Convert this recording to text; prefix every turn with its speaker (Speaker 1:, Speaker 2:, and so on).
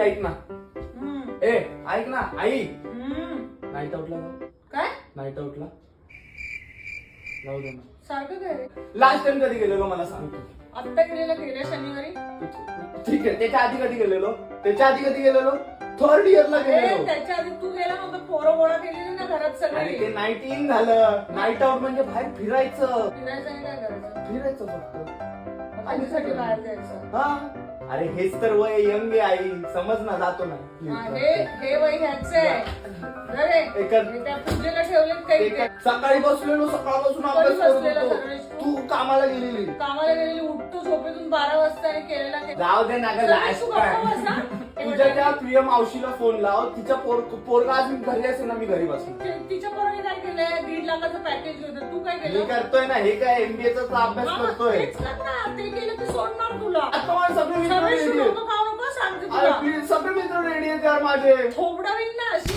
Speaker 1: ऐक ना. ए ऐक ना आई. नाईट आउटला जाऊ.
Speaker 2: काय
Speaker 1: नाईट आउटला जाऊ दे ना.
Speaker 2: सारखं काय रे?
Speaker 1: लास्ट टाइम कधी गेलेलो मला सांगतो.
Speaker 2: आत्ता गेल्या शनिवारी.
Speaker 1: ठीक आहे. त्याच्या आधी कधी गेलेलो? थर्ड इयरला गेलेलो.
Speaker 2: त्याच्या आधी तू गेला नव्हता. पोरं गोळा केलेली ना घरात
Speaker 1: अरे
Speaker 2: सगळे.
Speaker 1: ते नाईट इन झालं. नाईट आउट म्हणजे बाहेर फिरायचं.
Speaker 2: फिरायचं आणि काय करायचं?
Speaker 1: फिरायचं फक्त.
Speaker 2: माझ्यासाठी बाहेर जायचं.
Speaker 1: हा अरे हेच तर वय यंग आहे आई. समज ना जातो ना.
Speaker 2: हे वय ह्याचं आहे. अरे त्या पूजेला ठेवलेत काही ते.
Speaker 1: सकाळी बसलेलो. सकाळपासून अभ्यास करत होतो. तू कामाला गेलेली.
Speaker 2: उठतो झोपेतून 12 वाजता आणि केलेला
Speaker 1: जाऊ दे ना ग. लास्ट टाइम तुझ्या त्या प्रिय मावशीला फोन लाव. तिच्या पोरगा आज मी घरी असेल ना. मी घरी बसून
Speaker 2: तिच्या पोराने काय केलंय? 1.5 लाखाचं पॅकेज होतं. तू काय
Speaker 1: मी
Speaker 2: केलं?
Speaker 1: करतोय ना. हे काय एमबीएचा अभ्यास करतोय.
Speaker 2: तेच कर ना. ते केलं की सोडणार तुला.
Speaker 1: आता मला सगळे मित्र
Speaker 2: सगळे
Speaker 1: रेडी
Speaker 2: शिकवतो
Speaker 1: आहेत.
Speaker 2: खाऊ नको सांगते
Speaker 1: अरे
Speaker 2: तुला.
Speaker 1: प्लीज सगळे मित्र रेडी आहेत यार माझे.
Speaker 2: थोबडावीन ना अशी.